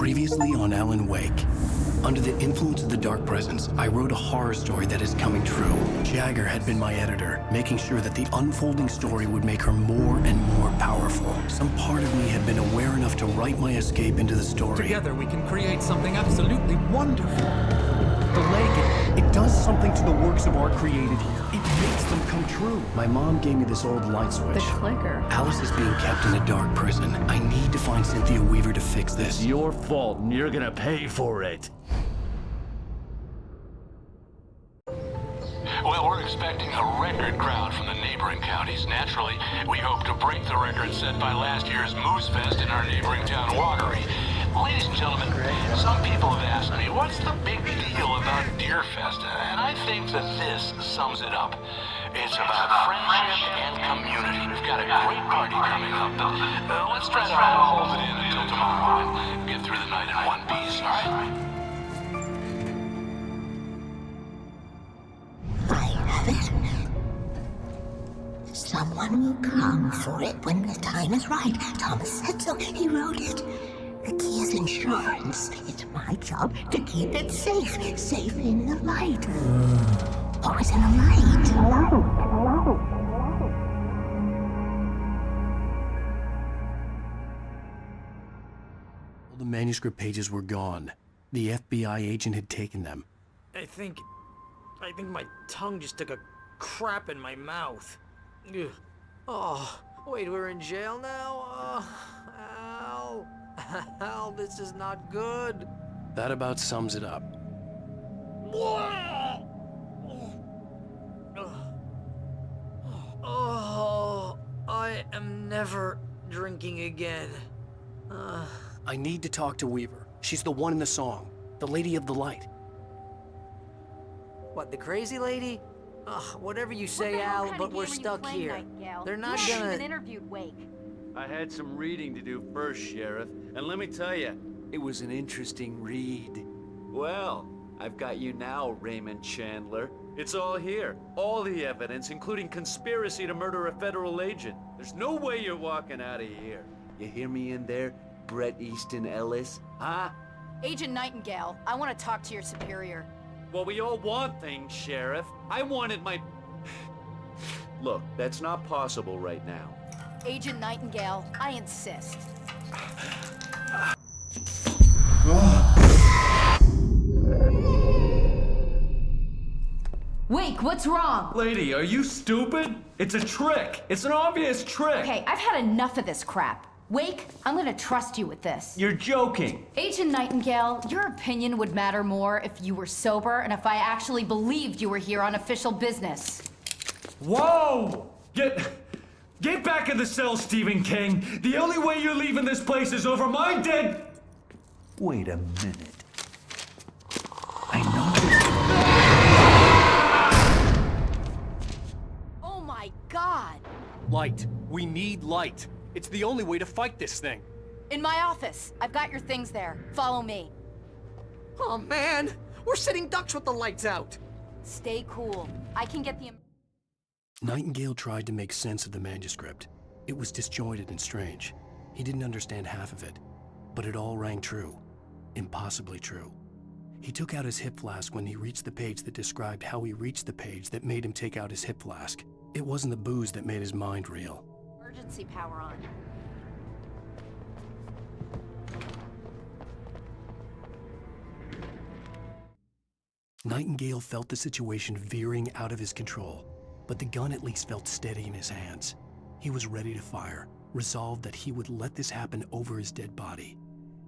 Previously on Alan Wake. Under the influence of the dark presence, I wrote a horror story that is coming true. Jagger had been my editor, making sure that the unfolding story would make her more and more powerful. Some part of me had been aware enough to write my escape into the story. Together we can create something absolutely wonderful. The lake, it does something to the works of art created here. It makes them come true. My mom gave me this old light switch. The clicker. Alice is being kept in a dark prison. I need to find Cynthia Weaver to fix this. It's your fault, and you're gonna pay for it. Well, we're expecting a record crowd from the neighboring counties. Naturally, we hope to break the record set by last year's Moose Fest in our neighboring town, Watery. Ladies and gentlemen, some people have asked me, what's the big deal about Deer Festa? And I think that this sums it up. It's about friendship and community. We've got a great party coming up, but let's try to hold it in until tomorrow and get through the night in one piece, all right? I have it. Someone will come for it when the time is right. Thomas said so. He wrote it. The key is insurance. It's my job to keep it safe. Safe in the light. Always in the light. All the manuscript pages were gone. The FBI agent had taken them. I think my tongue just took a crap in my mouth. Ugh. Oh, wait, we're in jail now? Al. Al, this is not good. That about sums it up. Oh, I am never drinking again. I need to talk to Weaver. She's the one in the song. The Lady of the Light. What, the crazy lady? Whatever you say, Al, but we're stuck here. They're not gonna... even interviewed Wake. I had some reading to do first, Sheriff, and let me tell you, it was an interesting read. Well, I've got you now, Raymond Chandler. It's all here. All the evidence, including conspiracy to murder a federal agent. There's no way you're walking out of here. You hear me in there, Bret Easton Ellis? Huh? Agent Nightingale, I want to talk to your superior. Well, we all want things, Sheriff. I wanted my... Look, that's not possible right now. Agent Nightingale, I insist. Wake, what's wrong? Lady, are you stupid? It's a trick. It's an obvious trick. Okay, I've had enough of this crap. Wake, I'm gonna trust you with this. You're joking. Agent Nightingale, your opinion would matter more if you were sober and if I actually believed you were here on official business. Whoa! Get back in the cell, Stephen King. The only way you're leaving this place is over my dead... Wait a minute. I know... Oh my God! Light. We need light. It's the only way to fight this thing. In my office. I've got your things there. Follow me. Oh, man! We're sitting ducks with the lights out! Stay cool. I can get the... Nightingale tried to make sense of the manuscript. It was disjointed and strange. He didn't understand half of it, but it all rang true. Impossibly true. He took out his hip flask when he reached the page that described how he reached the page that made him take out his hip flask. It wasn't the booze that made his mind reel. Emergency power on. Nightingale felt the situation veering out of his control, but the gun at least felt steady in his hands. He was ready to fire, resolved that he would let this happen over his dead body.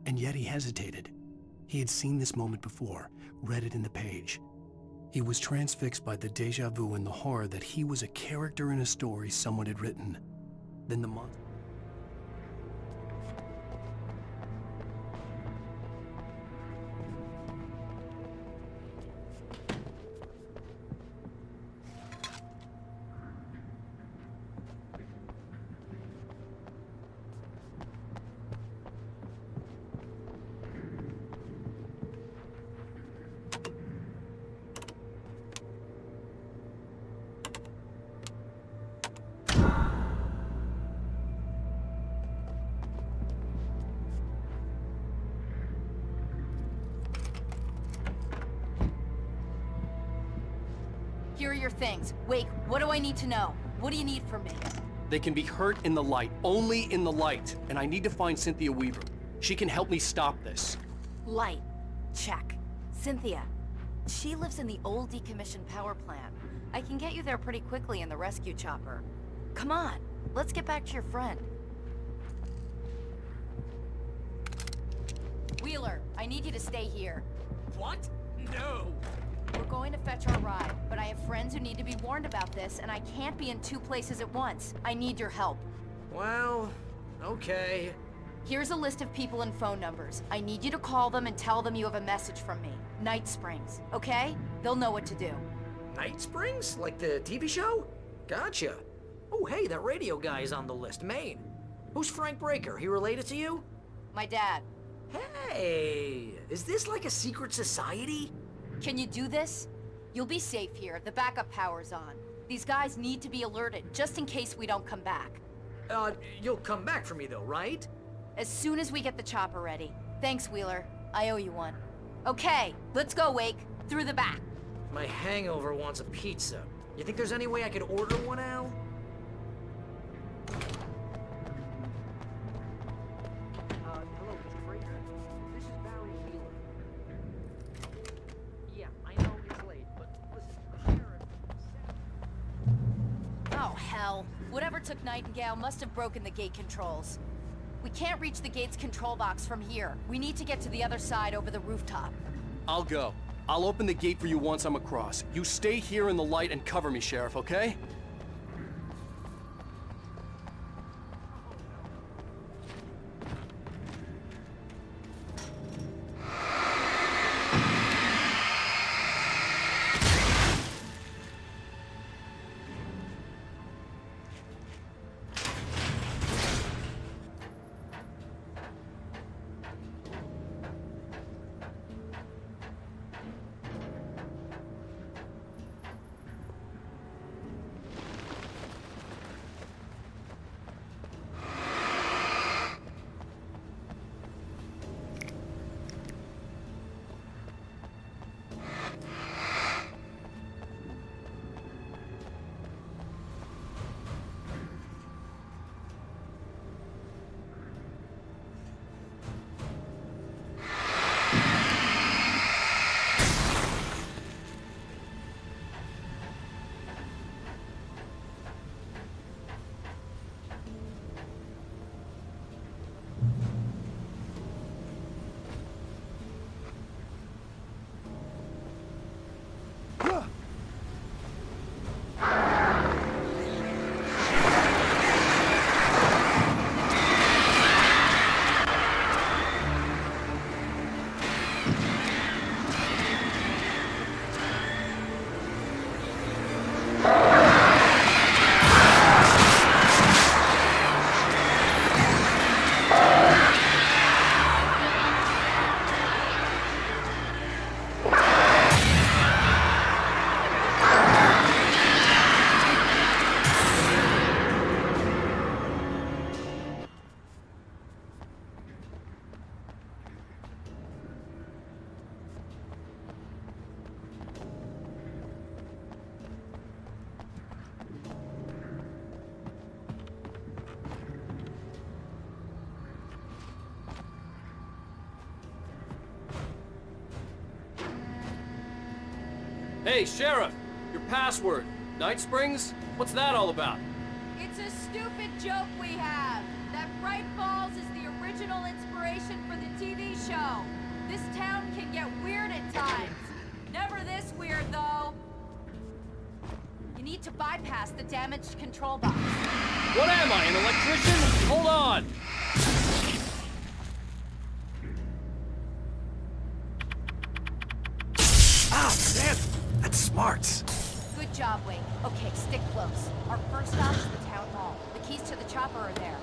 And yet he hesitated. He had seen this moment before, read it in the page. He was transfixed by the déjà vu and the horror that he was a character in a story someone had written. Then the monster... Here are your things. Wake, what do I need to know? What do you need from me? They can be hurt in the light, only in the light. And I need to find Cynthia Weaver. She can help me stop this. Light. Check. Cynthia. She lives in the old decommissioned power plant. I can get you there pretty quickly in the rescue chopper. Come on, let's get back to your friend. Wheeler, I need you to stay here. What? No. We're going to fetch our ride, but I have friends who need to be warned about this, and I can't be in 2 places at once. I need your help. Well, okay. Here's a list of people and phone numbers. I need you to call them and tell them you have a message from me. Night Springs, okay? They'll know what to do. Night Springs? Like the TV show? Gotcha. Oh, hey, that radio guy is on the list, Maine. Who's Frank Breaker? He related to you? My dad. Hey, is this like a secret society? Can you do this? You'll be safe here. The backup power's on. These guys need to be alerted, just in case we don't come back. You'll come back for me though, right? As soon as we get the chopper ready. Thanks, Wheeler. I owe you one. Okay, let's go, Wake. Through the back. My hangover wants a pizza. You think there's any way I could order one, Al? Hello, Mr. Breaker. This is Barry Wheeler. Yeah, I know it's late, but listen, the sheriff... Oh, hell. Whatever took Nightingale must have broken the gate controls. We can't reach the gate's control box from here. We need to get to the other side over the rooftop. I'll go. I'll open the gate for you once I'm across. You stay here in the light and cover me, Sheriff, okay? Hey, Sheriff! Your password. Night Springs? What's that all about? It's a stupid joke we have. That Bright Falls is the original inspiration for the TV show. This town can get weird at times. Never this weird, though. You need to bypass the damaged control box. What am I, an electrician? Hold on! Ah, damn! That's smart. Good job, Wake. Okay, stick close. Our first stop is the town hall. The keys to the chopper are there.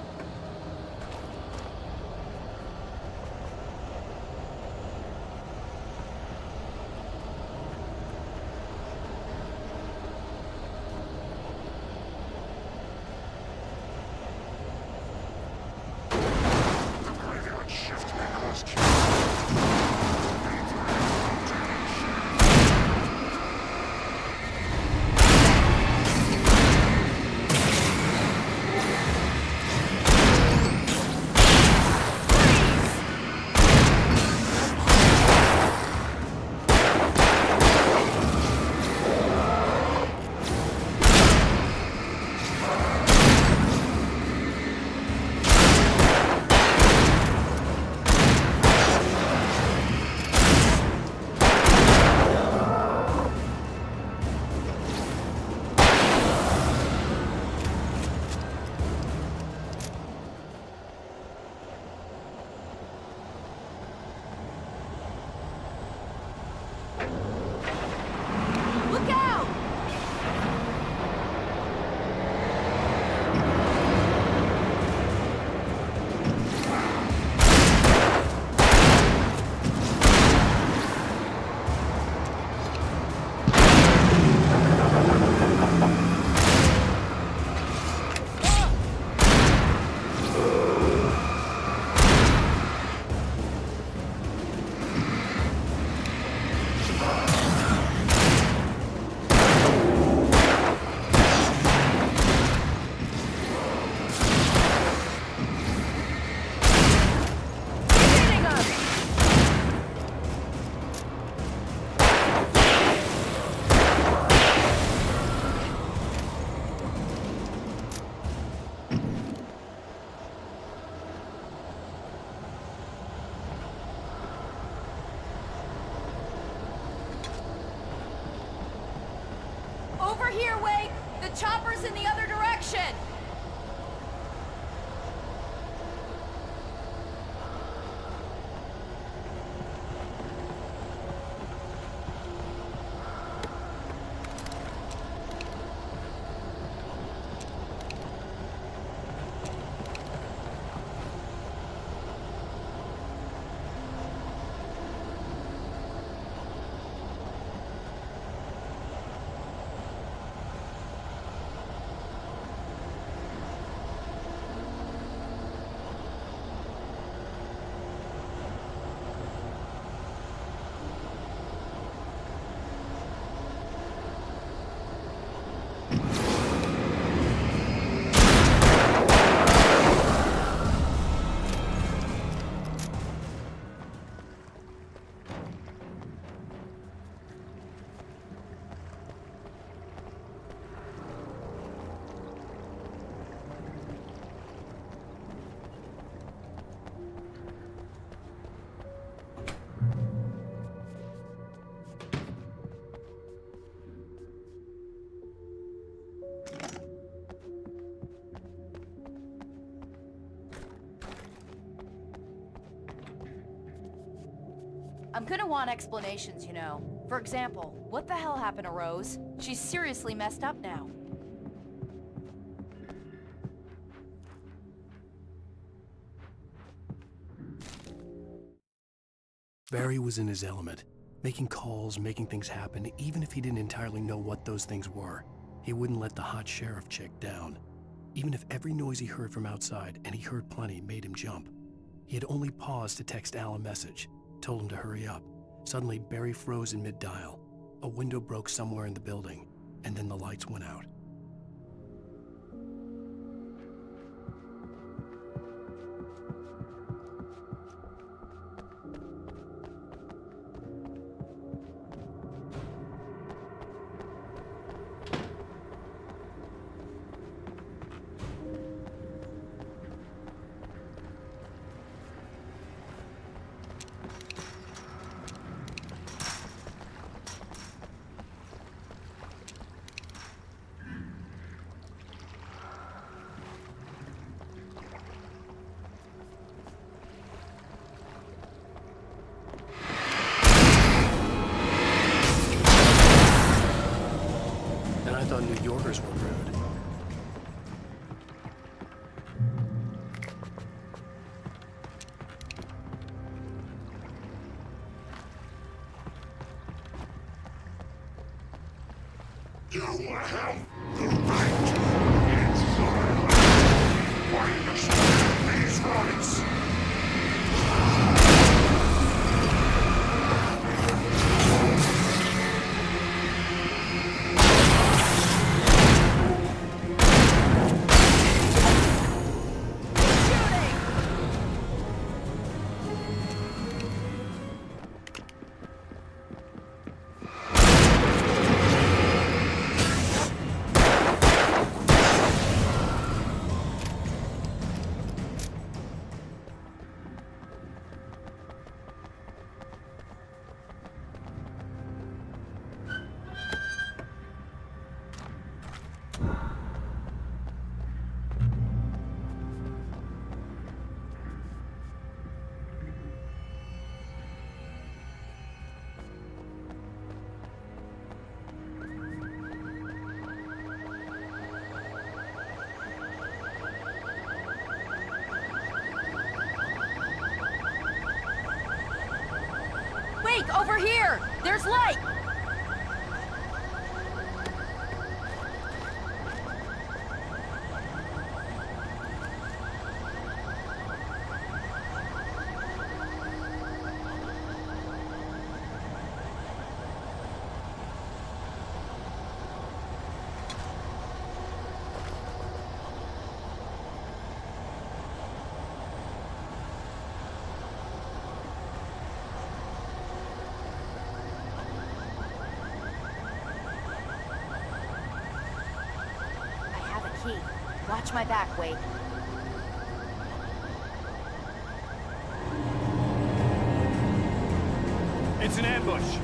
here, Wade! The chopper's in the other direction! I'm gonna want explanations, you know. For example, what the hell happened to Rose? She's seriously messed up now. Barry was in his element, making calls, making things happen, even if he didn't entirely know what those things were. He wouldn't let the hot sheriff chick down. Even if every noise he heard from outside, and he heard plenty, made him jump. He had only paused to text Al a message, told him to hurry up. Suddenly, Barry froze in mid-dial. A window broke somewhere in the building, and then the lights went out. I thought New Yorkers were rude. You have the right to exile. Why understand these rights? Wait, over here! There's light! Key. Watch my back, Wade. It's an ambush.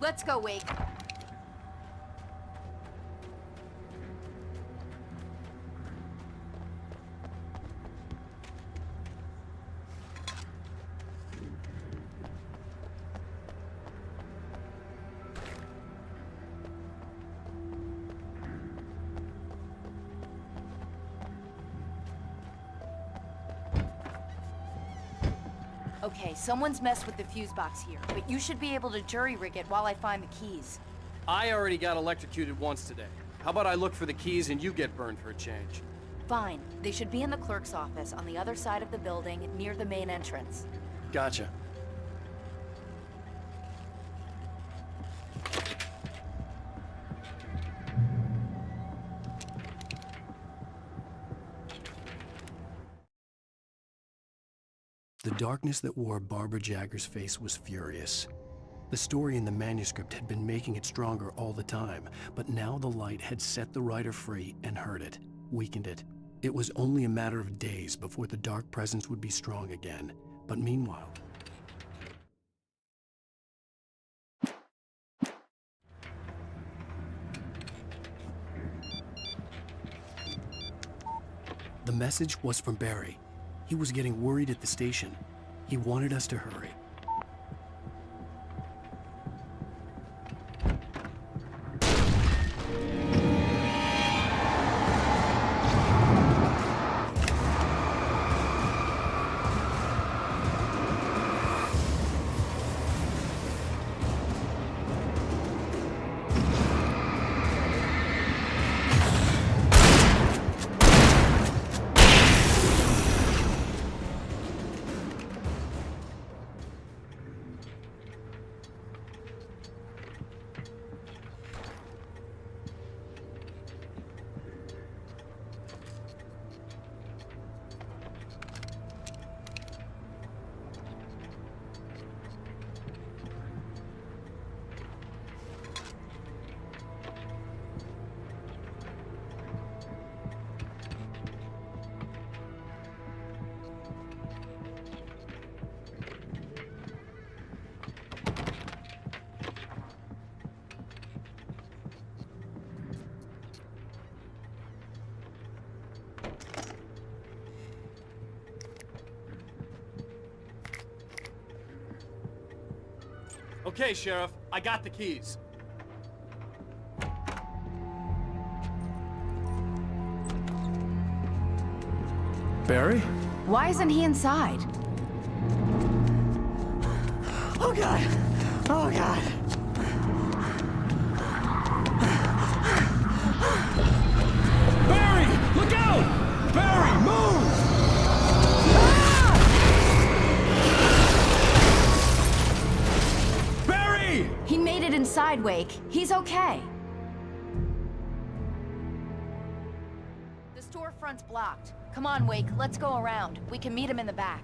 Let's go, Wake. Okay, someone's messed with the fuse box here, but you should be able to jury-rig it while I find the keys. I already got electrocuted once today. How about I look for the keys and you get burned for a change? Fine. They should be in the clerk's office on the other side of the building, near the main entrance. Gotcha. The darkness that wore Barbara Jagger's face was furious. The story in the manuscript had been making it stronger all the time, but now the light had set the writer free and hurt it, weakened it. It was only a matter of days before the dark presence would be strong again. But meanwhile... The message was from Barry. He was getting worried at the station. He wanted us to hurry. Okay, Sheriff, I got the keys. Barry? Why isn't he inside? Oh God! Oh God! Barry! Look out! Barry, move! Barry! He made it inside, Wake. He's okay. The storefront's blocked. Come on, Wake. Let's go around. We can meet him in the back.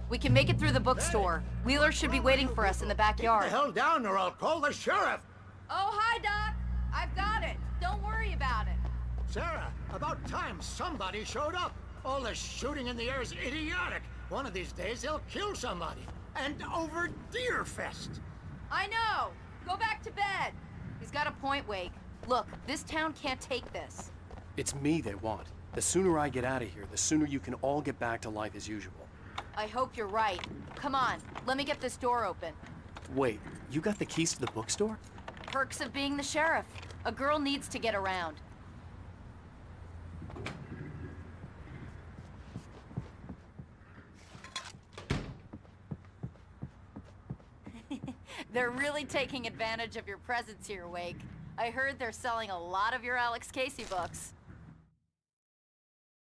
We can make it through the bookstore. Wheeler should be waiting for us in the backyard. Keep the hell down or I'll call the sheriff. Oh, hi, Doc. I've got it. Don't worry about it. Sarah, about time somebody showed up. All this shooting in the air is idiotic. One of these days they'll kill somebody. And over Deerfest. I know. Go back to bed. He's got a point, Wake. Look, this town can't take this. It's me they want. The sooner I get out of here, the sooner you can all get back to life as usual. I hope you're right. Come on, let me get this door open. Wait, you got the keys to the bookstore? Perks of being the sheriff. A girl needs to get around. They're really taking advantage of your presence here, Wake. I heard they're selling a lot of your Alex Casey books.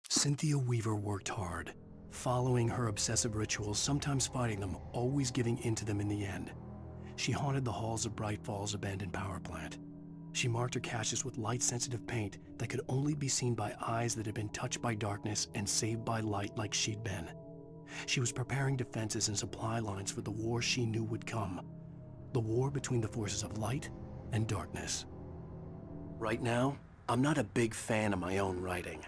Cynthia Weaver worked hard, following her obsessive rituals, sometimes fighting them, always giving in to them in the end. She haunted the halls of Bright Falls' abandoned power plant. She marked her caches with light-sensitive paint that could only be seen by eyes that had been touched by darkness and saved by light like she'd been. She was preparing defenses and supply lines for the war she knew would come. The war between the forces of light and darkness. Right now, I'm not a big fan of my own writing.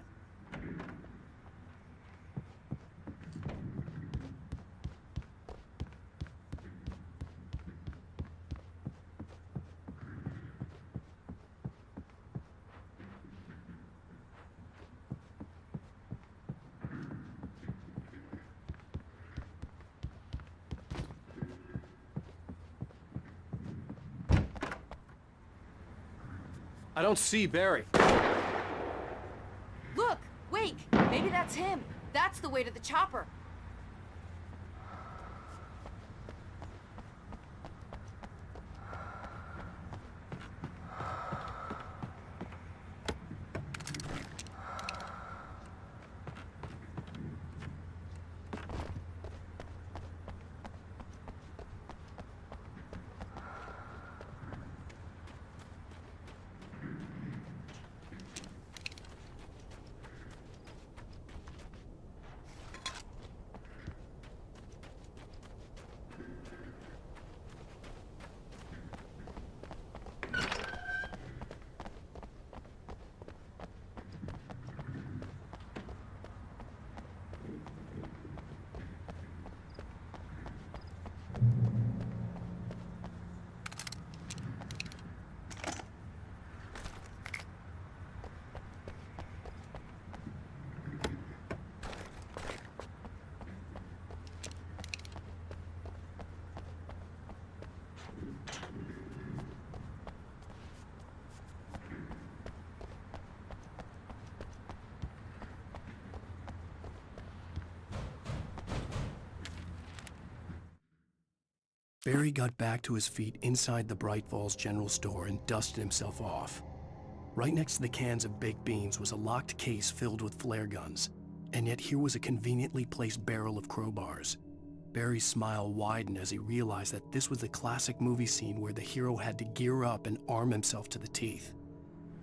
I don't see Barry. Look! Wake! Maybe that's him. That's the way to the chopper. Barry got back to his feet inside the Bright Falls General Store and dusted himself off. Right next to the cans of baked beans was a locked case filled with flare guns, and yet here was a conveniently placed barrel of crowbars. Barry's smile widened as he realized that this was the classic movie scene where the hero had to gear up and arm himself to the teeth.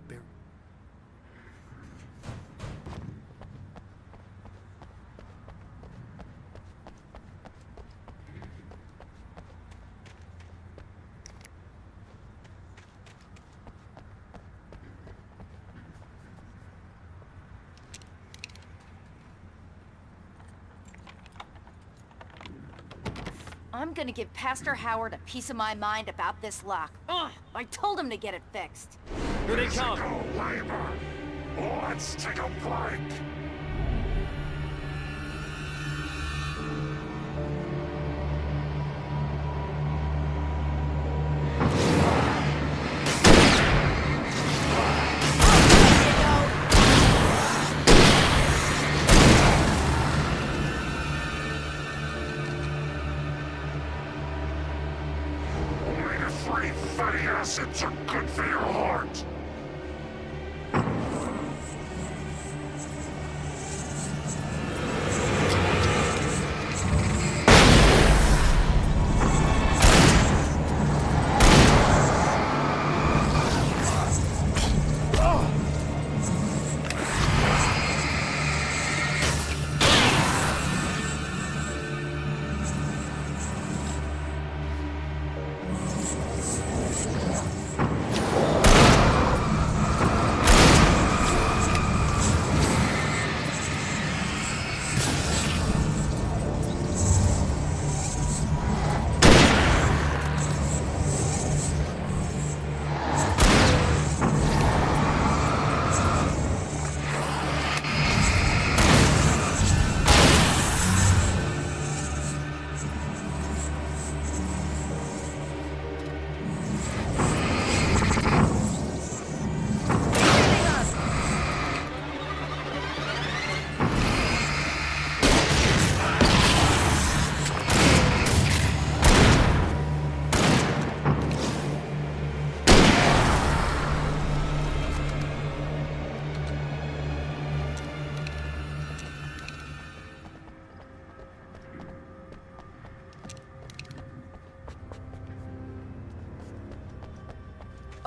Barry... I'm gonna give Pastor Howard a piece of my mind about this lock. Ugh! I told him to get it fixed. Here they come! Physical labor. Let's take a break. Omega-3 fatty acids are good for your heart.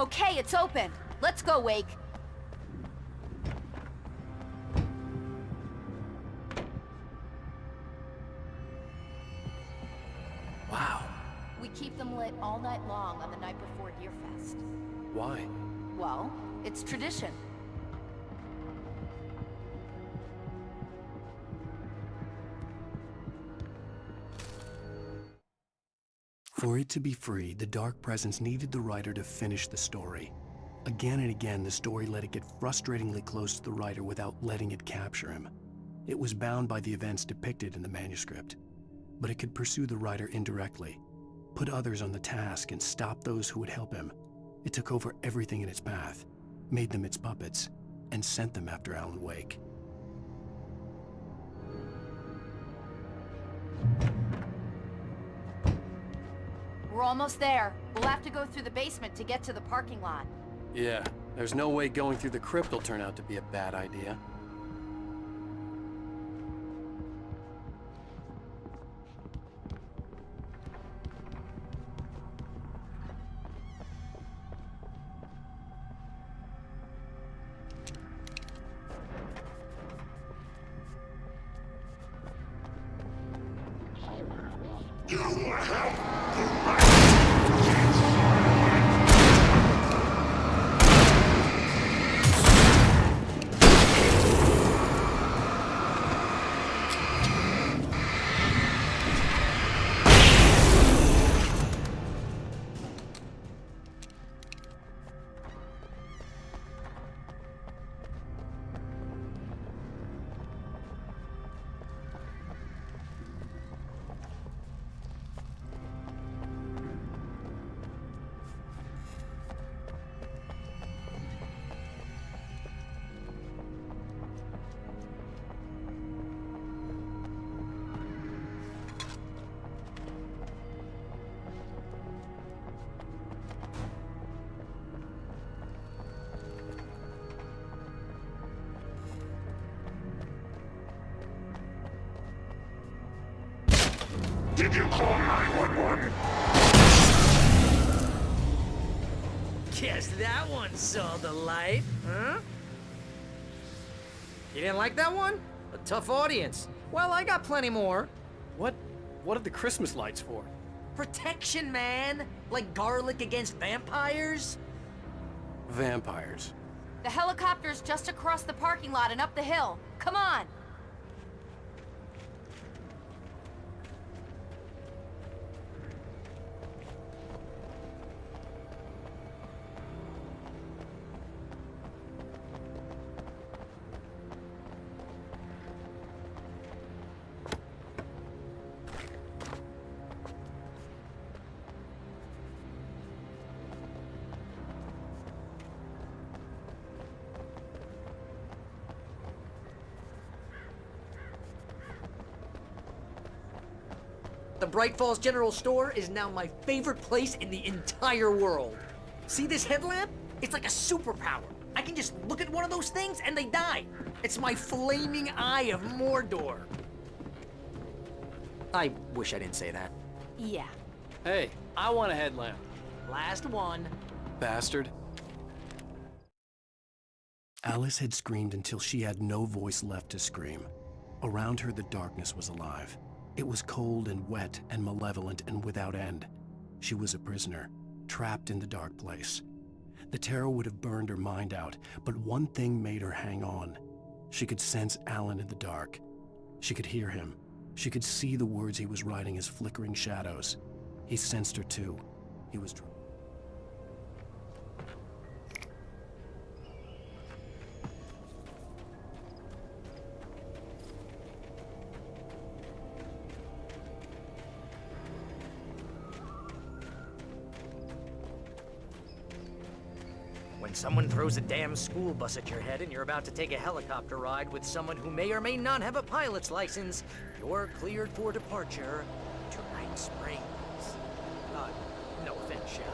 Okay, it's open. Let's go, Wake. Wow. We keep them lit all night long on the night before Deerfest. Why? Well, it's tradition. For it to be free, the Dark Presence needed the writer to finish the story. Again and again, the story let it get frustratingly close to the writer without letting it capture him. It was bound by the events depicted in the manuscript, but it could pursue the writer indirectly, put others on the task, and stop those who would help him. It took over everything in its path, made them its puppets, and sent them after Alan Wake. We're almost there. We'll have to go through the basement to get to the parking lot. Yeah, there's no way going through the crypt will turn out to be a bad idea. Did you call 911? Guess that one saw the light, huh? You didn't like that one? A tough audience. Well, I got plenty more. What are the Christmas lights for? Protection, man! Like garlic against vampires? Vampires. The helicopter's just across the parking lot and up the hill. Come on! The Bright Falls General Store is now my favorite place in the entire world. See this headlamp? It's like a superpower. I can just look at one of those things and they die. It's my flaming eye of Mordor. I wish I didn't say that. Yeah. Hey, I want a headlamp. Last one. Bastard. Alice had screamed until she had no voice left to scream. Around her, the darkness was alive. It was cold and wet and malevolent and without end. She was a prisoner, trapped in the dark place. The terror would have burned her mind out, but one thing made her hang on. She could sense Alan in the dark. She could hear him. She could see the words he was writing as flickering shadows. He sensed her too. He was When someone throws a damn school bus at your head and you're about to take a helicopter ride with someone who may or may not have a pilot's license, you're cleared for departure to Night Springs. No offense, Chef.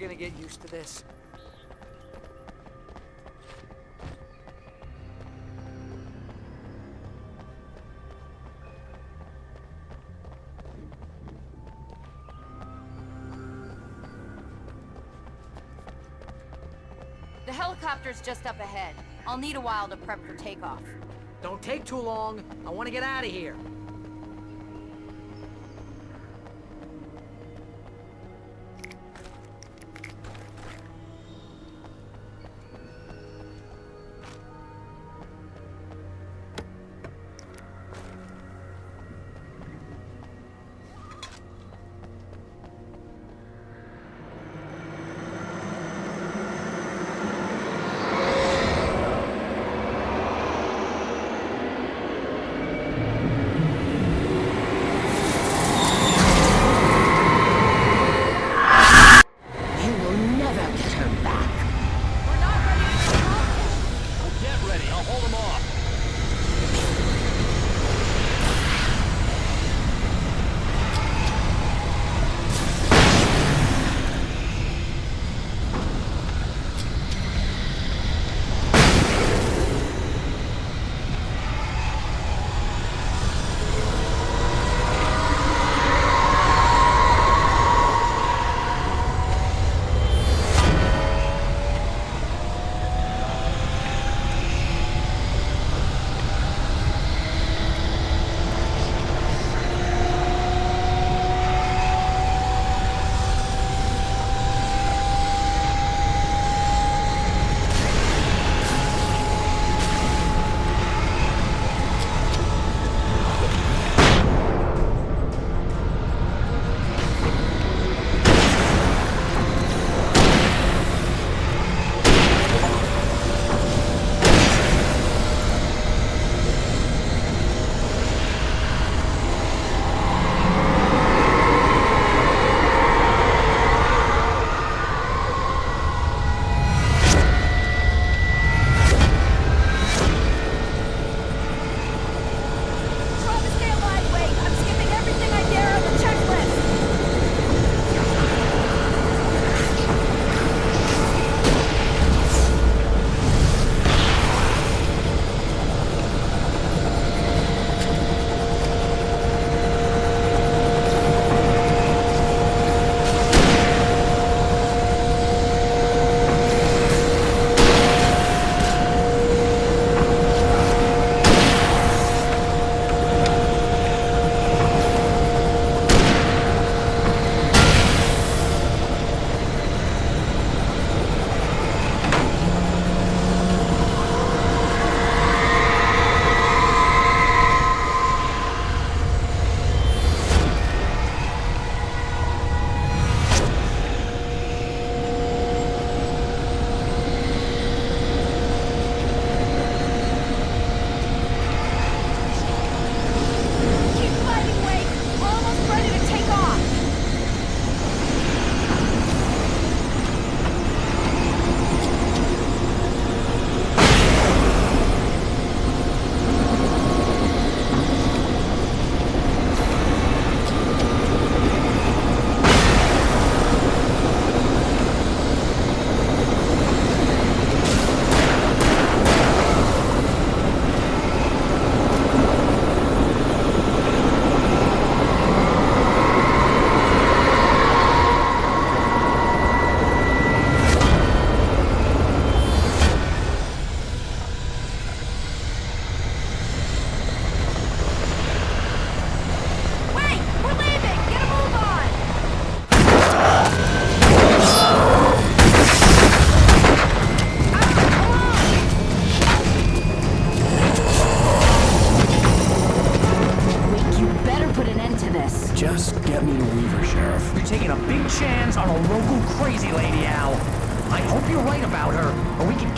gonna get used to this. The helicopter's just up ahead. I'll need a while to prep for takeoff. Don't take too long. I want to get out of here.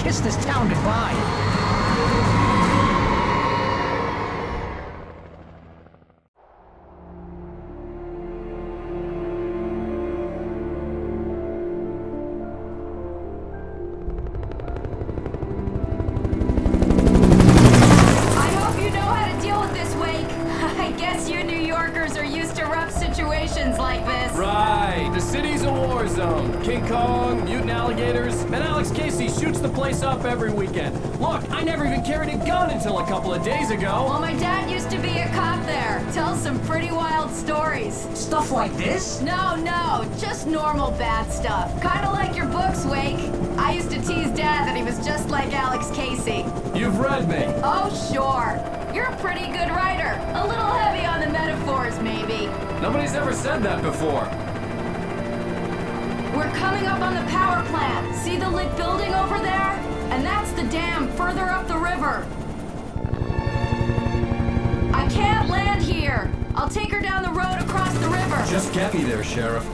kiss this town goodbye. Right, the city's a war zone. King Kong the place up every weekend. Look, I never even carried a gun until a couple of days ago. Well, my dad used to be a cop there. Tells some pretty wild stories. Stuff like this? No, just normal bad stuff. Kinda like your books, Wake. I used to tease Dad that he was just like Alex Casey. You've read me. Oh, sure. You're a pretty good writer. A little heavy on the metaphors, maybe. Nobody's ever said that before. We're coming up on the power plant. See the lit building over there? And that's the dam further up the river. I can't land here. I'll take her down the road across the river. Just get me there, Sheriff.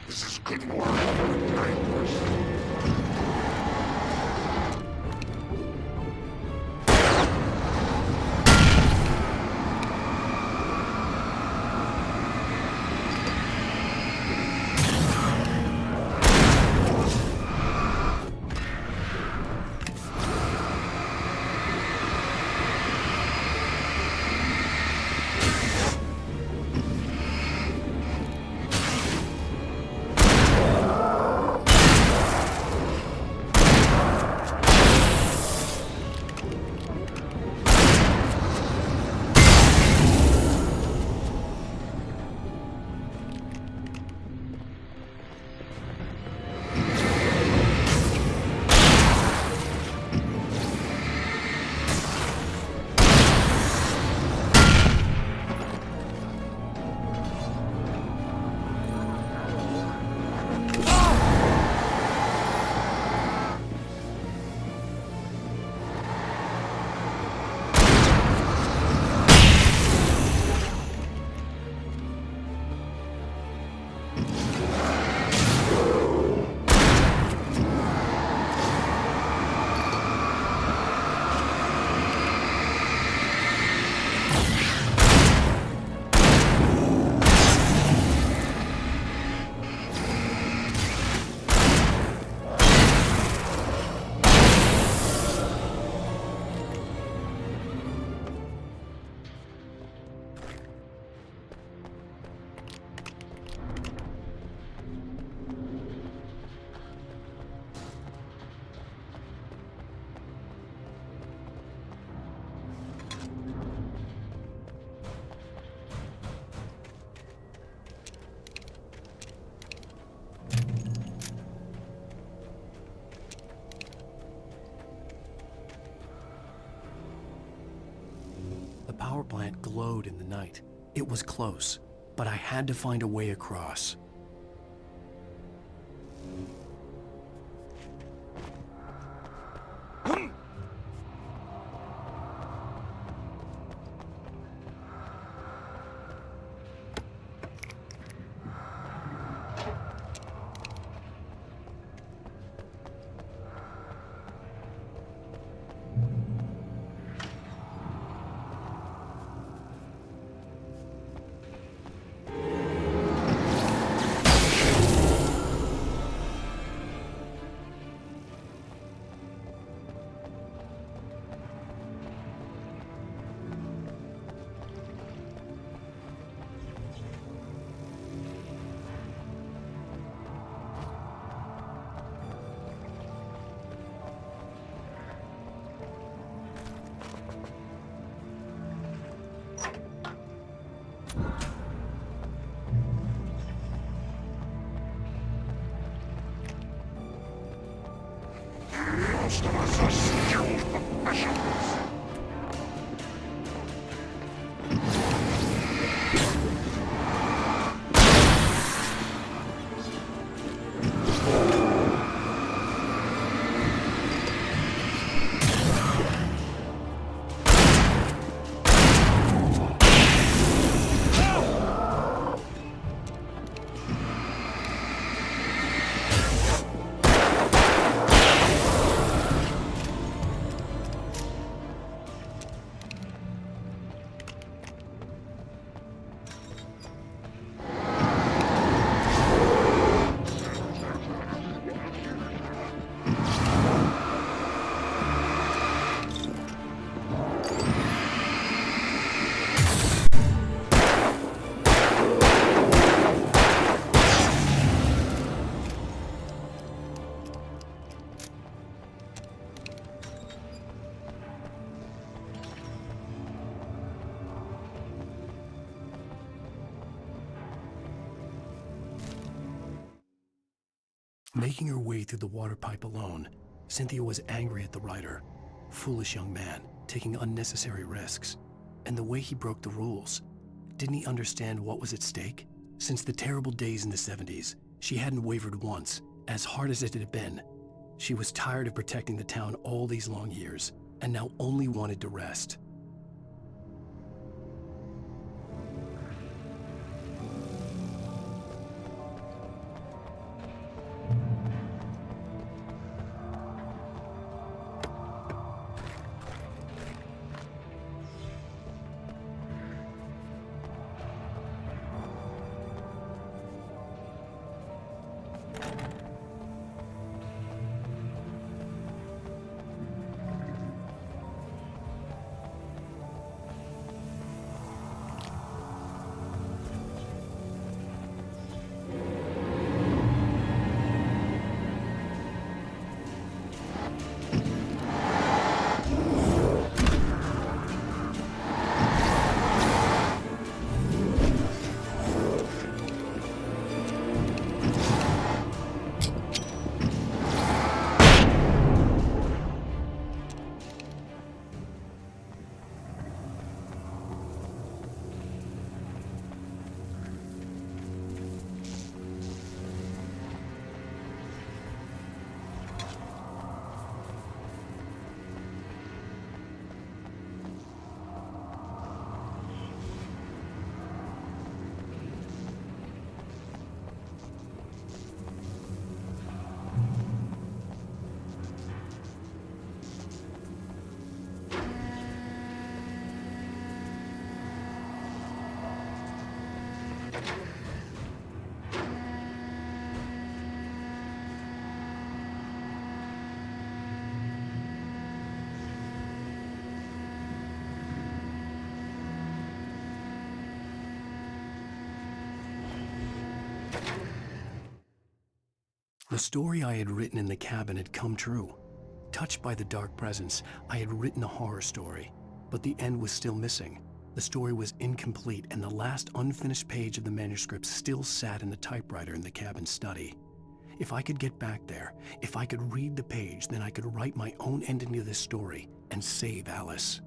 This is good work. Nightmares. power plant glowed in the night. It was close, but I had to find a way across. Most of us are skilled professionals. Making her way through the water pipe alone, Cynthia was angry at the writer. Foolish young man, taking unnecessary risks. And the way he broke the rules. Didn't he understand what was at stake? Since the terrible days in the 70s, she hadn't wavered once, as hard as it had been. She was tired of protecting the town all these long years, and now only wanted to rest. The story I had written in the cabin had come true. Touched by the dark presence, I had written a horror story, but the end was still missing. The story was incomplete, and the last unfinished page of the manuscript still sat in the typewriter in the cabin study. If I could get back there, if I could read the page, then I could write my own ending to this story and save Alice.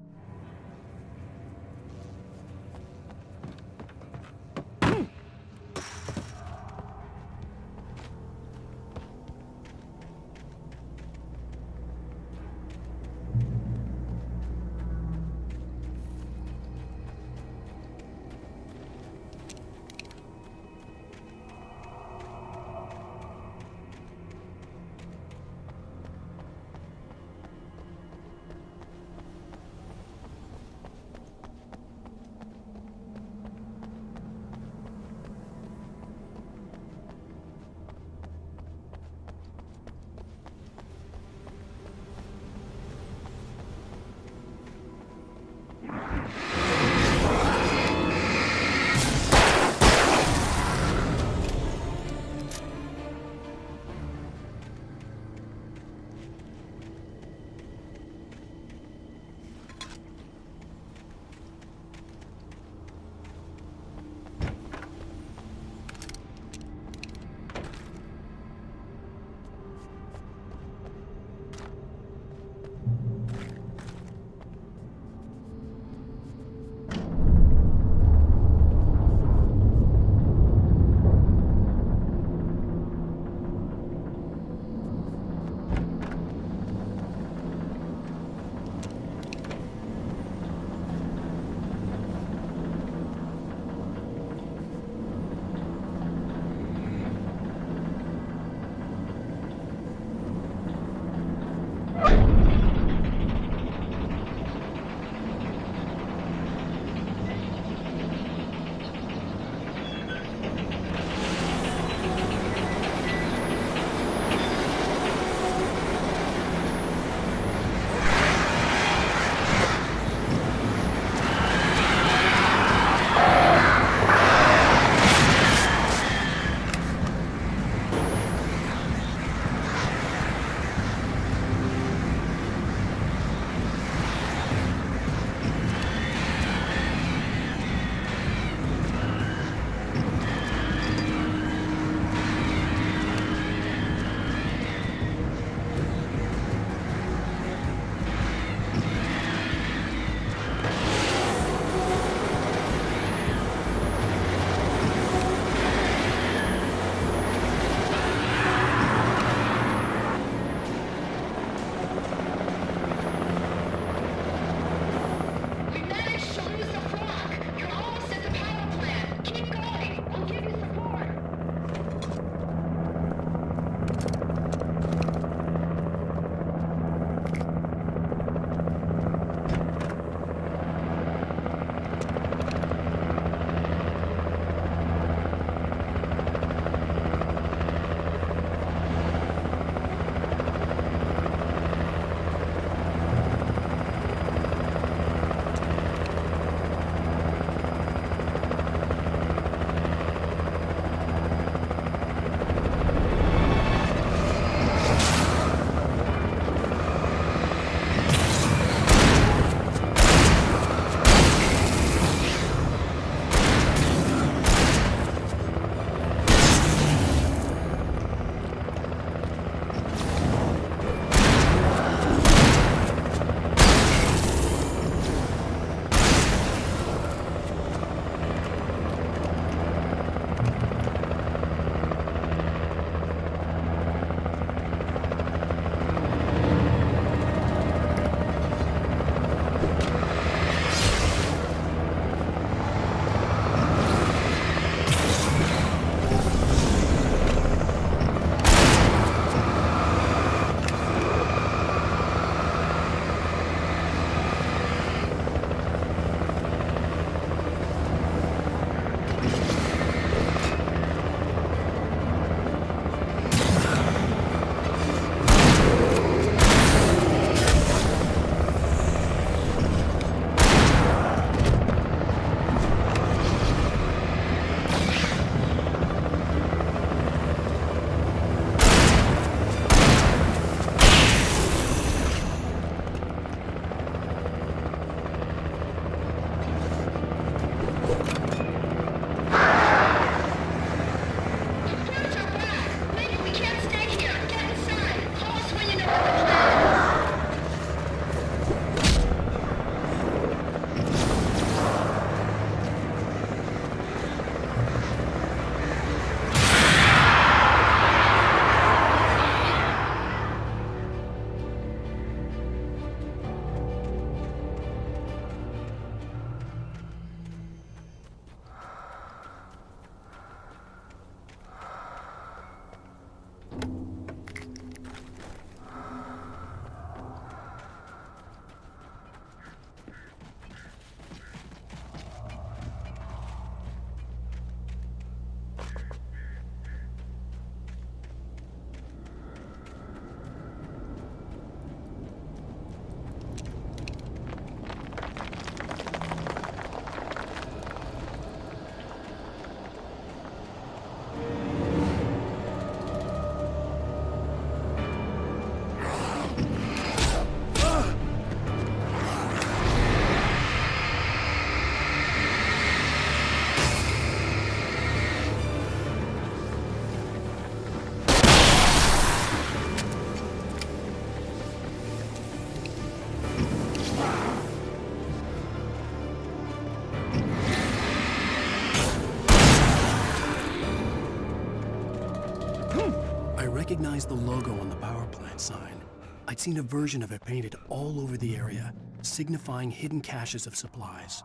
recognized the logo on the power plant sign. I'd seen a version of it painted all over the area, signifying hidden caches of supplies.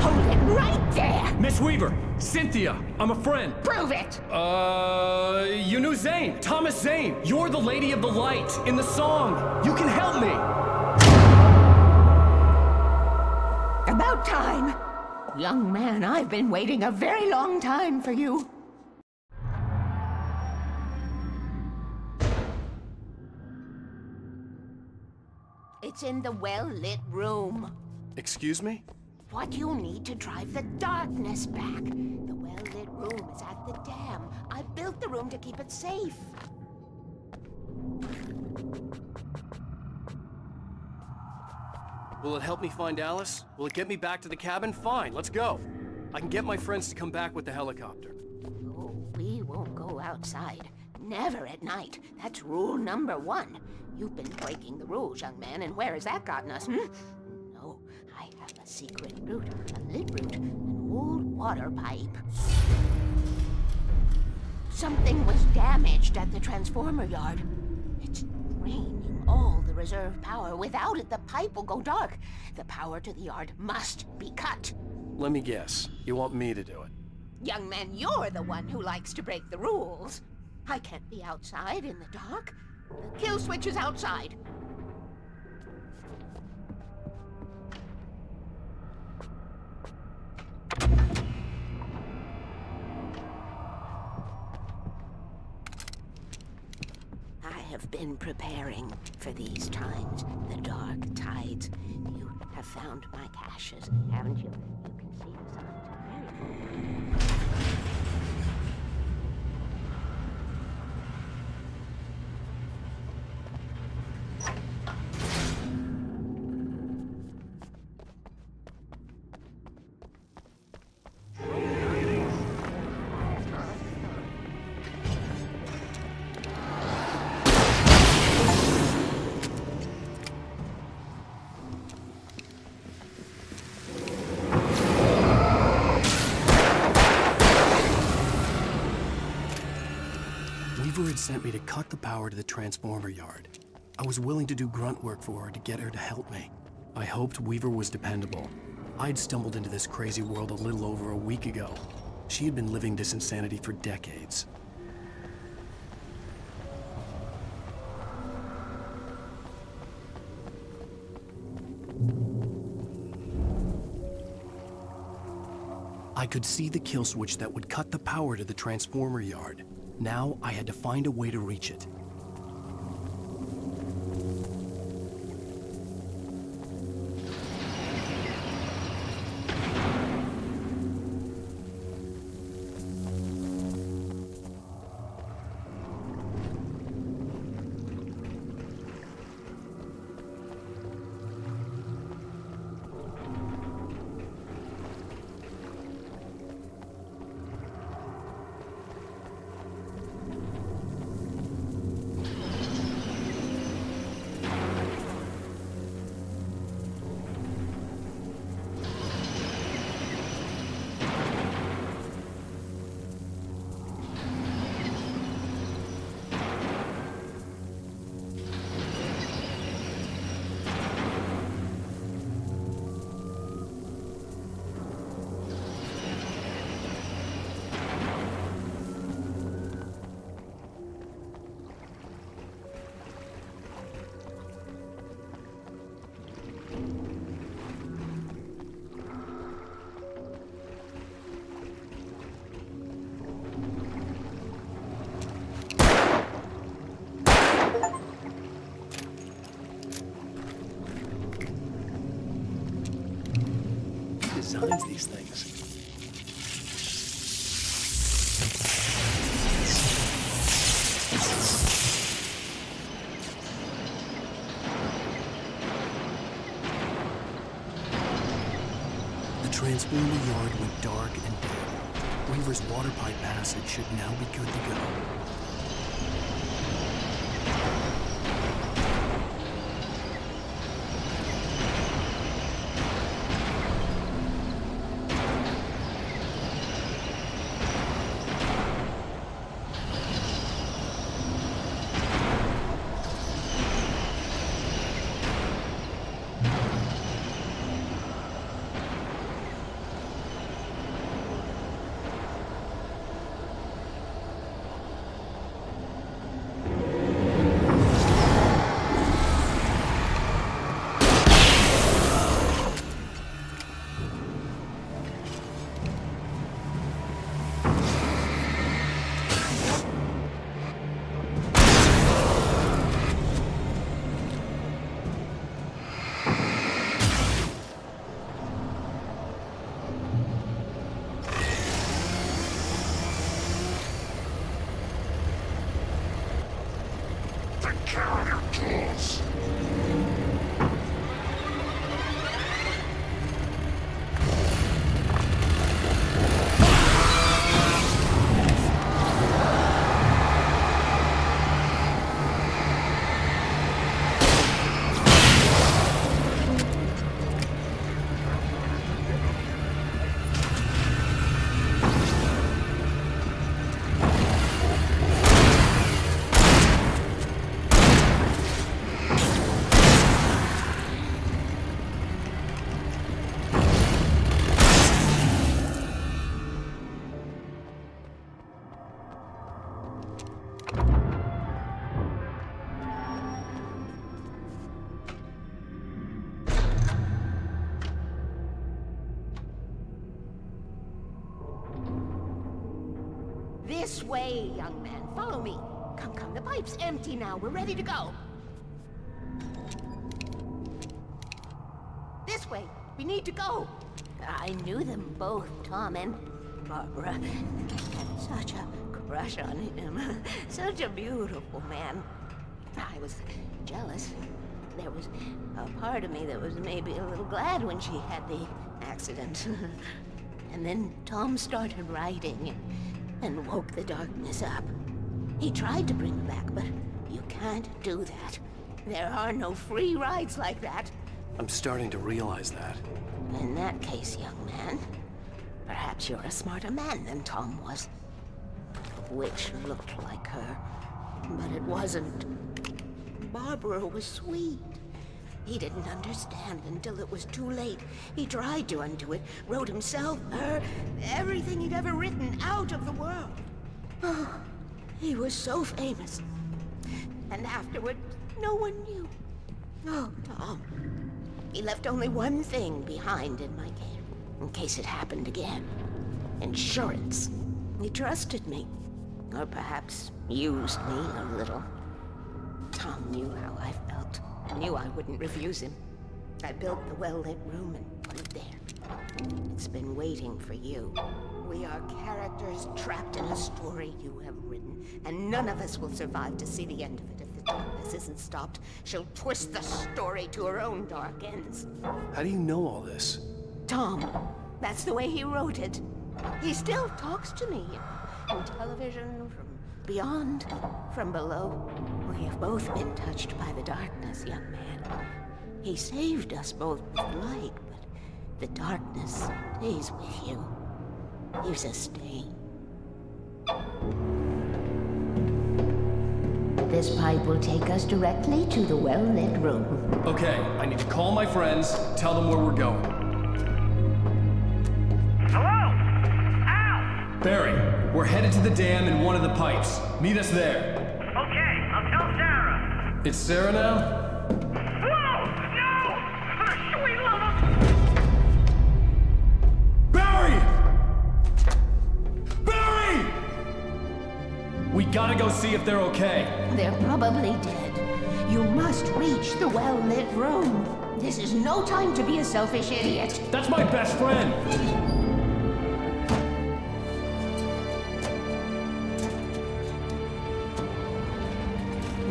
Hold it right there! Miss Weaver, Cynthia, I'm a friend. Prove it! You knew Zane, Thomas Zane. You're the Lady of the Light in the song. You can help me. About time. Young man, I've been waiting a very long time for you. It's in the well-lit room. Excuse me? What you need to drive the darkness back. The well-lit room is at the dam. I built the room to keep it safe. Will it help me find Alice? Will it get me back to the cabin? Fine, let's go. I can get my friends to come back with the helicopter. Oh, we won't go outside. Never at night. That's rule number 1. You've been breaking the rules, young man, and where has that gotten us, No, I have a secret route, a lit route, an old water pipe. Something was damaged at the transformer yard. It's draining all the reserve power. Without it, the pipe will go dark. The power to the yard must be cut. Let me guess. You want me to do it? Young man, you're the one who likes to break the rules. I can't be outside in the dark. The kill switch is outside. I have been preparing for these times, the dark tides. You have found my caches, haven't you? You can see the signs. Weaver had sent me to cut the power to the transformer yard. I was willing to do grunt work for her to get her to help me. I hoped Weaver was dependable. I'd stumbled into this crazy world a little over a week ago. She had been living this insanity for decades. I could see the kill switch that would cut the power to the transformer yard. Now I had to find a way to reach it. Designs these things. The transformer yard went dark and dead. Weaver's water pipe passage should now be good to go. care of your tools. This way, young man. Follow me. Come, come. The pipe's empty now. We're ready to go. This way. We need to go. I knew them both, Tom and Barbara. Had such a crush on him. Such a beautiful man. I was jealous. There was a part of me that was maybe a little glad when she had the accident. And then Tom started writing and woke the darkness up. He tried to bring her back, but you can't do that. There are no free rides like that. I'm starting to realize that. In that case, young man, perhaps you're a smarter man than Tom was. The witch looked like her, but it wasn't. Barbara was sweet. He didn't understand until it was too late. He tried to undo it, wrote himself, her, everything he'd ever written out of the world. Oh, he was so famous. And afterward, no one knew. Oh, Tom. He left only one thing behind in my care, in case it happened again. Insurance. He trusted me. Or perhaps used me a little. Tom knew how I felt. Knew I wouldn't refuse him. I built the well-lit room and put it there. It's been waiting for you. We are characters trapped in a story you have written, and none of us will survive to see the end of it if the darkness isn't stopped. She'll twist the story to her own dark ends. How do you know all this? Tom, that's the way he wrote it. He still talks to me. On television, from beyond, from below. We have both been touched by the darkness, young man. He saved us both with light, but the darkness stays with you. Leaves a stain. This pipe will take us directly to the well-lit room. Okay, I need to call my friends, tell them where we're going. Hello? Al! Barry, we're headed to the dam in one of the pipes. Meet us there. Okay, I'll tell Sarah. It's Sarah now? Whoa! No! For the sweet love of... Barry! Barry! We gotta go see if they're okay. They're probably dead. You must reach the well-lit room. This is no time to be a selfish idiot. That's my best friend!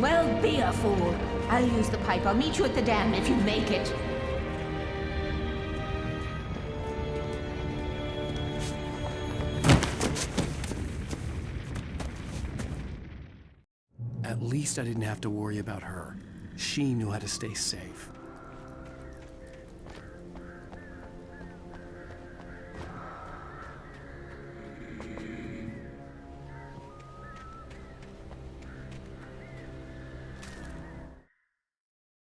Well, be a fool. I'll use the pipe. I'll meet you at the dam if you make it. At least I didn't have to worry about her. She knew how to stay safe.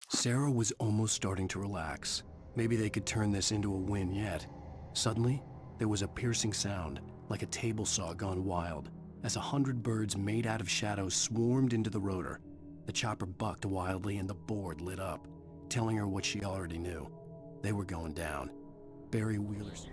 Sarah was almost starting to relax. Maybe they could turn this into a win yet. Suddenly, there was a piercing sound, like a table saw gone wild, as 100 birds made out of shadows swarmed into the rotor. The chopper bucked wildly and the board lit up, telling her what she already knew. They were going down. Barry Wheeler's...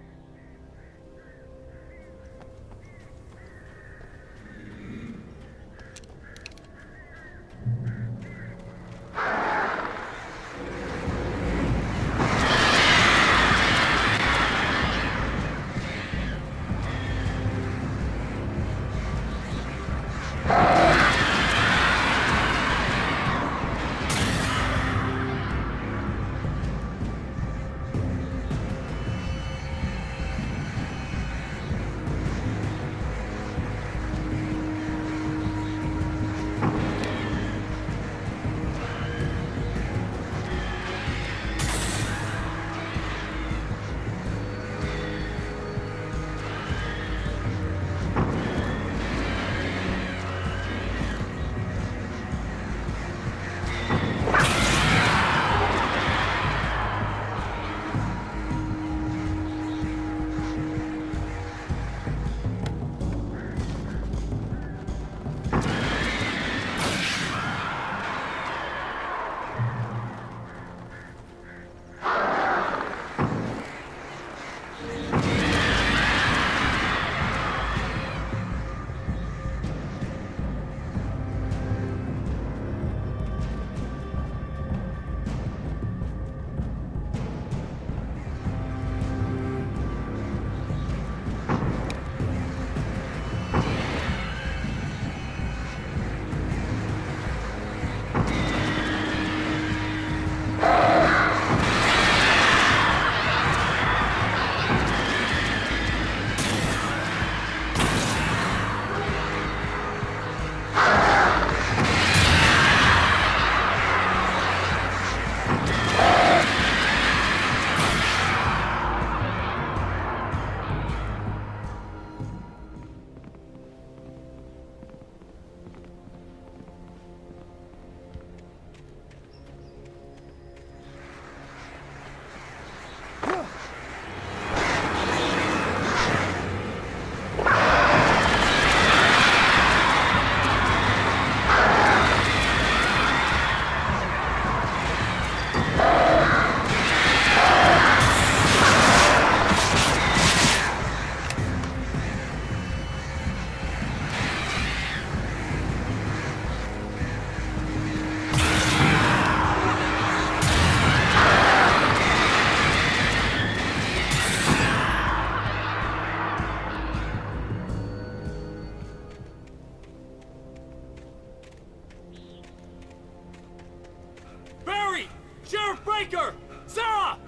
Breaker! Sarah!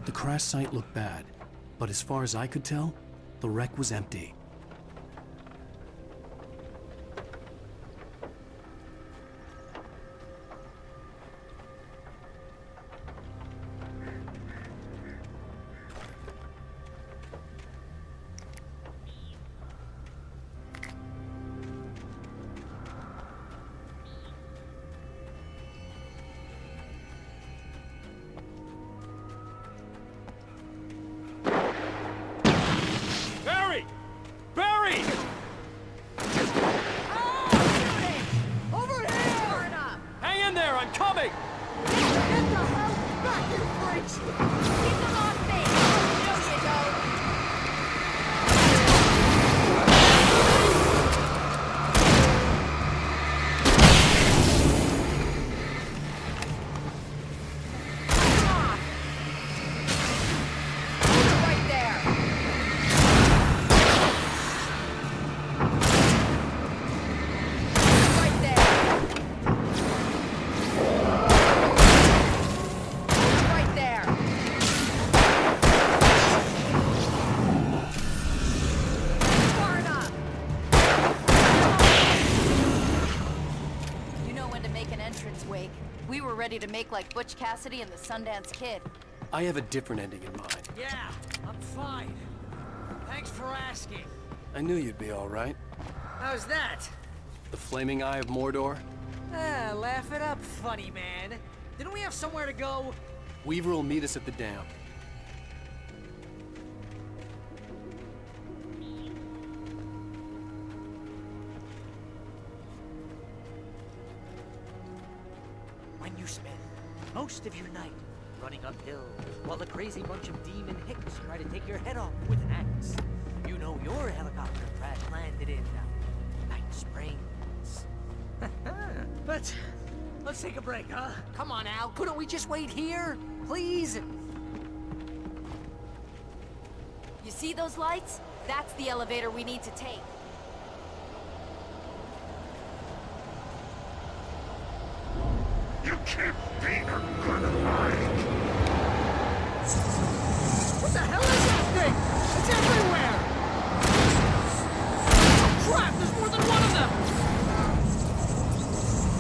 The crash site looked bad, but as far as I could tell, the wreck was empty. Barry! Barry! Over here! Far enough. Hang in there, I'm coming! Get the hell back, you freaks! Keep them off me. No, you don't. Come on. Right there. Right there. Right there. Far enough. You know when to make an entrance, Wake. We were ready to make like Butch Cassidy and the Sundance Kid. I have a different ending in mind. Yeah, I'm fine. Thanks for asking. I knew you'd be all right. How's that? The flaming eye of Mordor? Ah, laugh it up, funny man. Didn't we have somewhere to go? Weaver will meet us at the dam. When you spend most of your night running uphill while the crazy bunch of demon hicks try to take your head off with an axe, you know your helicopter crash landed in Night Springs. But let's take a break, huh? Come on, Al. Couldn't we just wait here? Please? You see those lights? That's the elevator we need to take. You can't beat a good fight. What the hell is that thing? It's everywhere! Oh, crap! There's more than one of them!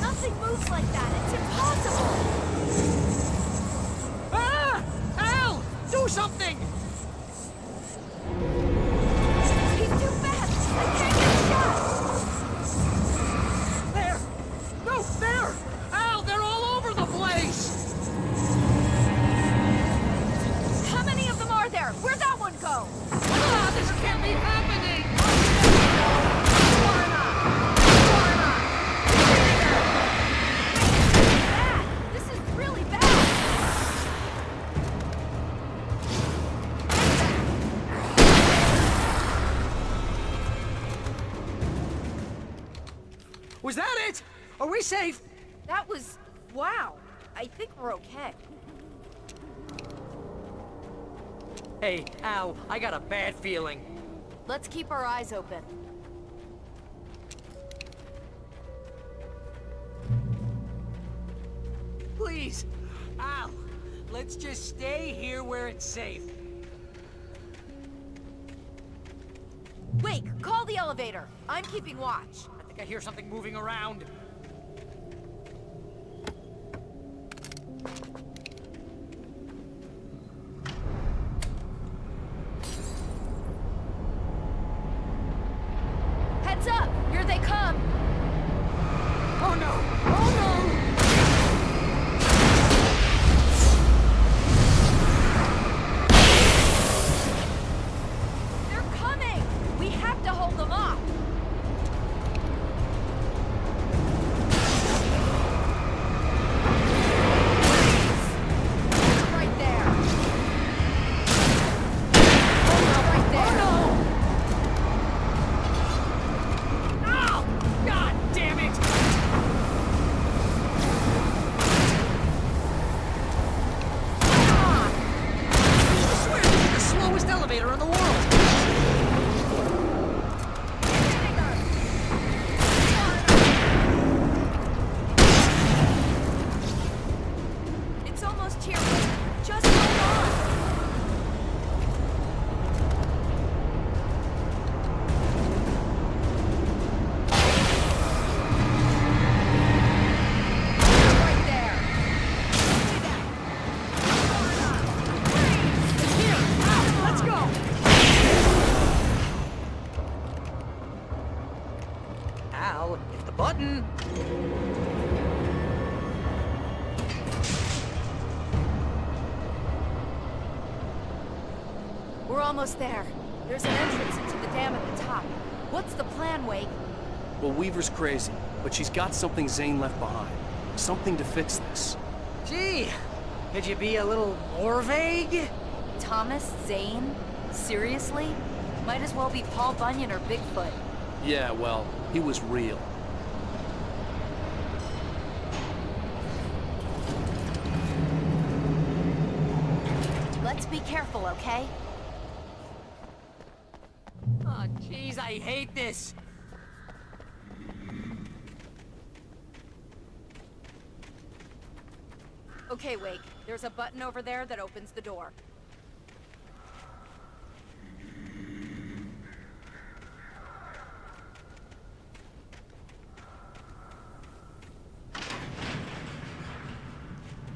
Nothing moves like that. It's impossible. Ah! Al! Do something! He's too fast. I can't get a shot. There! No, there! Al, they're all over the place! How many of them are there? Where'd that one go? Ah, this can't be happening! Far enough. Far enough. Bad. This is really bad. Was that it? Are we safe? That was... wow. I think we're okay. Hey, Al, I got a bad feeling. Let's keep our eyes open. Please, Al, let's just stay here where it's safe. Wake, call the elevator. I'm keeping watch. I think I hear something moving around. Heads up! Here they come! Oh no! Oh no! They're coming! We have to hold them off! Right there! Right there! Ow! God damn it! I swear this is the slowest elevator in the world! Get in Al, hit the button. We're almost there. There's an entrance into the dam at the top. What's the plan, Wake? Well, Weaver's crazy, but she's got something Zane left behind. Something to fix this. Gee, could you be a little more vague? Thomas Zane? Seriously? Might as well be Paul Bunyan or Bigfoot. Yeah, well, he was real. Let's be careful, okay? Oh, jeez, I hate this. Okay, Wake. There's a button over there that opens the door.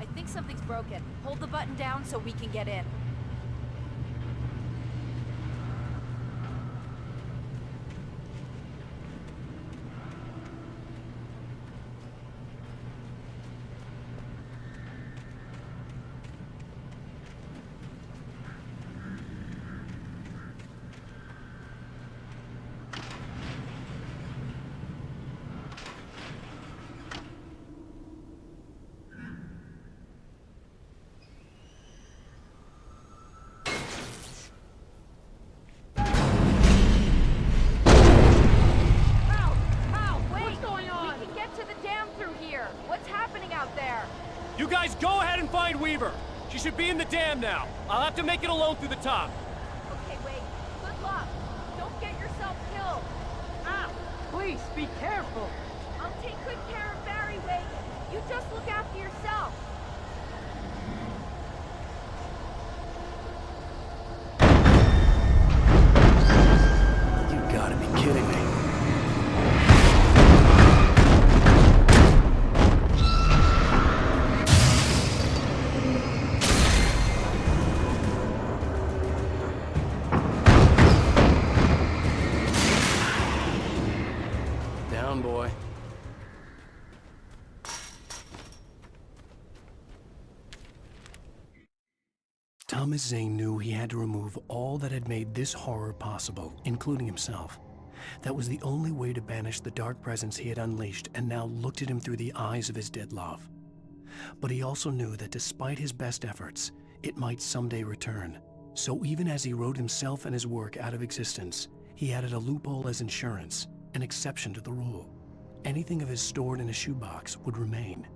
I think something's broken. Hold the button down so we can get in. You guys go ahead and find Weaver. She should be in the dam now. I'll have to make it alone through the top. Okay, Wake. Good luck. Don't get yourself killed. Ow! Please, be careful. I'll take good care of Barry, Wake. You just look after yourself. You gotta be kidding me. Down, boy. Thomas Zane knew he had to remove all that had made this horror possible, including himself. That was the only way to banish the dark presence he had unleashed and now looked at him through the eyes of his dead love. But he also knew that despite his best efforts, it might someday return. So even as he wrote himself and his work out of existence, he added a loophole as insurance, an exception to the rule. Anything of his stored in a shoebox would remain.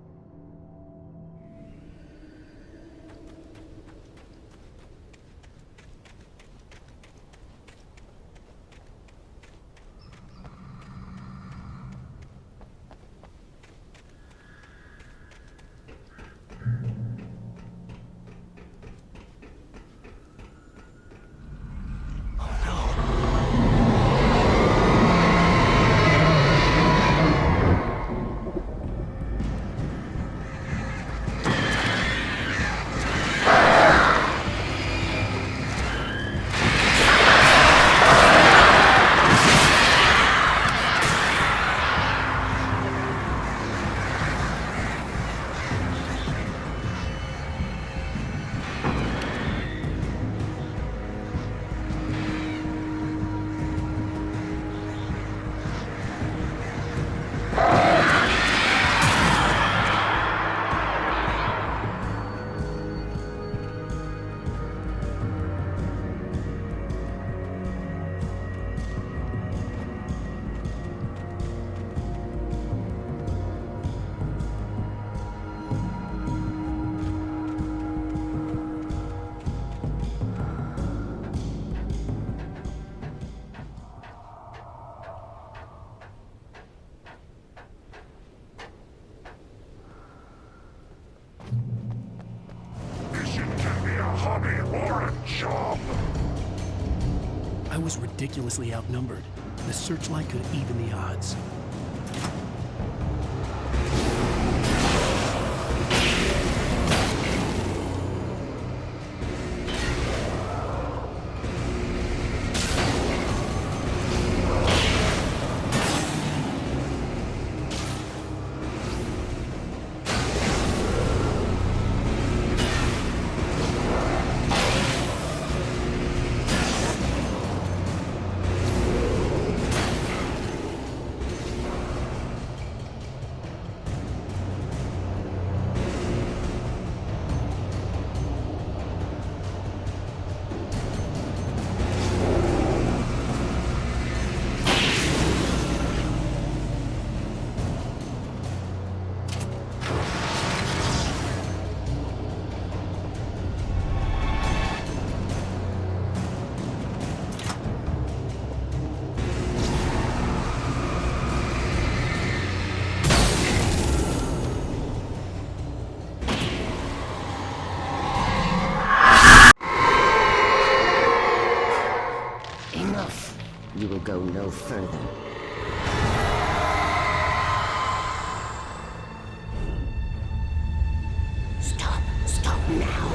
I was ridiculously outnumbered. The searchlight could even the odds. no further. Stop now.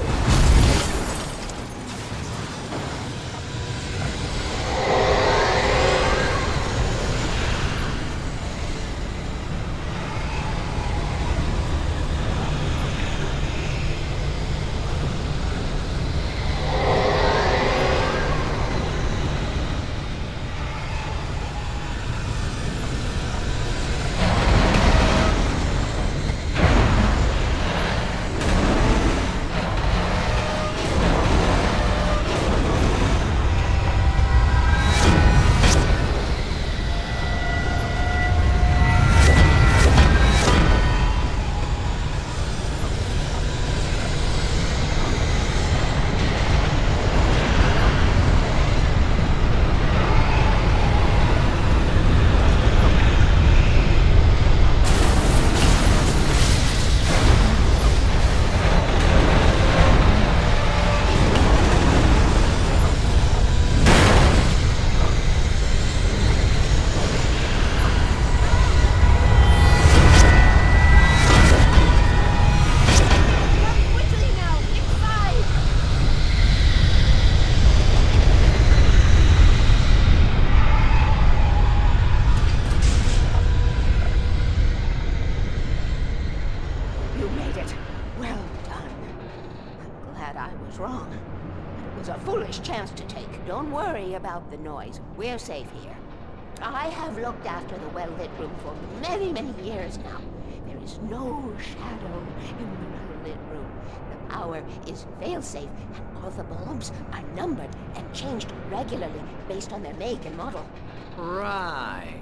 Chance to take. Don't worry about the noise. We're safe here. I have looked after the well-lit room for many, many years now. There is no shadow in the well-lit room. The power is fail-safe, and all the bulbs are numbered and changed regularly based on their make and model. Right.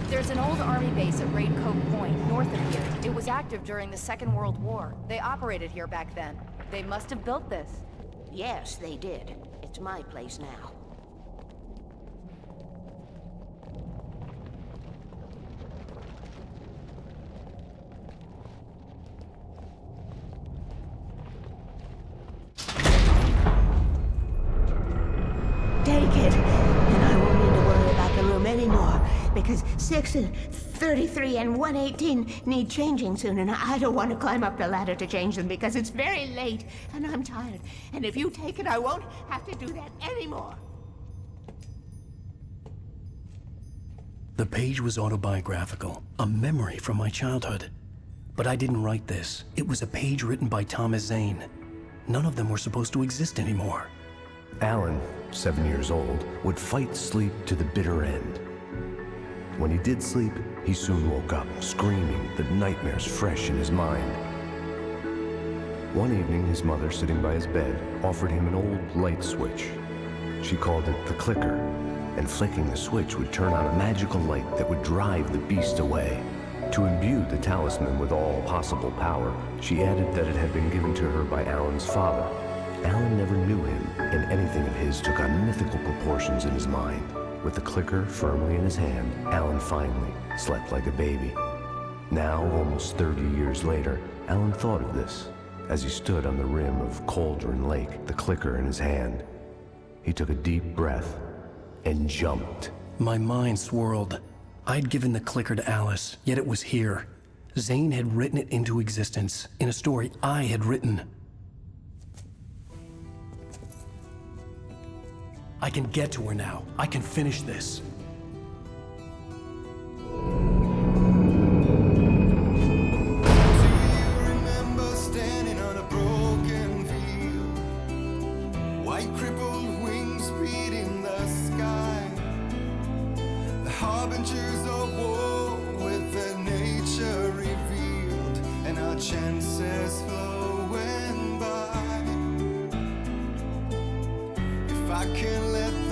There's an old army base at Raincoat Point, north of here. It was active during the Second World War. They operated here back then. They must have built this. Yes, they did. It's my place now. Take it, and I won't need to worry about the room anymore. Because 6 and 33 and 118 need changing soon, and I don't want to climb up the ladder to change them because it's very late, and I'm tired. And if you take it, I won't have to do that anymore. The page was autobiographical, a memory from my childhood. But I didn't write this. It was a page written by Thomas Zane. None of them were supposed to exist anymore. Alan, 7 years old, would fight sleep to the bitter end. When he did sleep, he soon woke up, screaming, the nightmares fresh in his mind. One evening, his mother, sitting by his bed, offered him an old light switch. She called it the clicker, and flicking the switch would turn on a magical light that would drive the beast away. To imbue the talisman with all possible power, she added that it had been given to her by Alan's father. Alan never knew him, and anything of his took on mythical proportions in his mind. With the clicker firmly in his hand, Alan finally slept like a baby. Now, almost 30 years later, Alan thought of this as he stood on the rim of Cauldron Lake, the clicker in his hand. He took a deep breath and jumped. My mind swirled. I'd given the clicker to Alice, yet it was here. Zane had written it into existence in a story I had written. I can get to her now. I can finish this. Chances flowing by. If I can let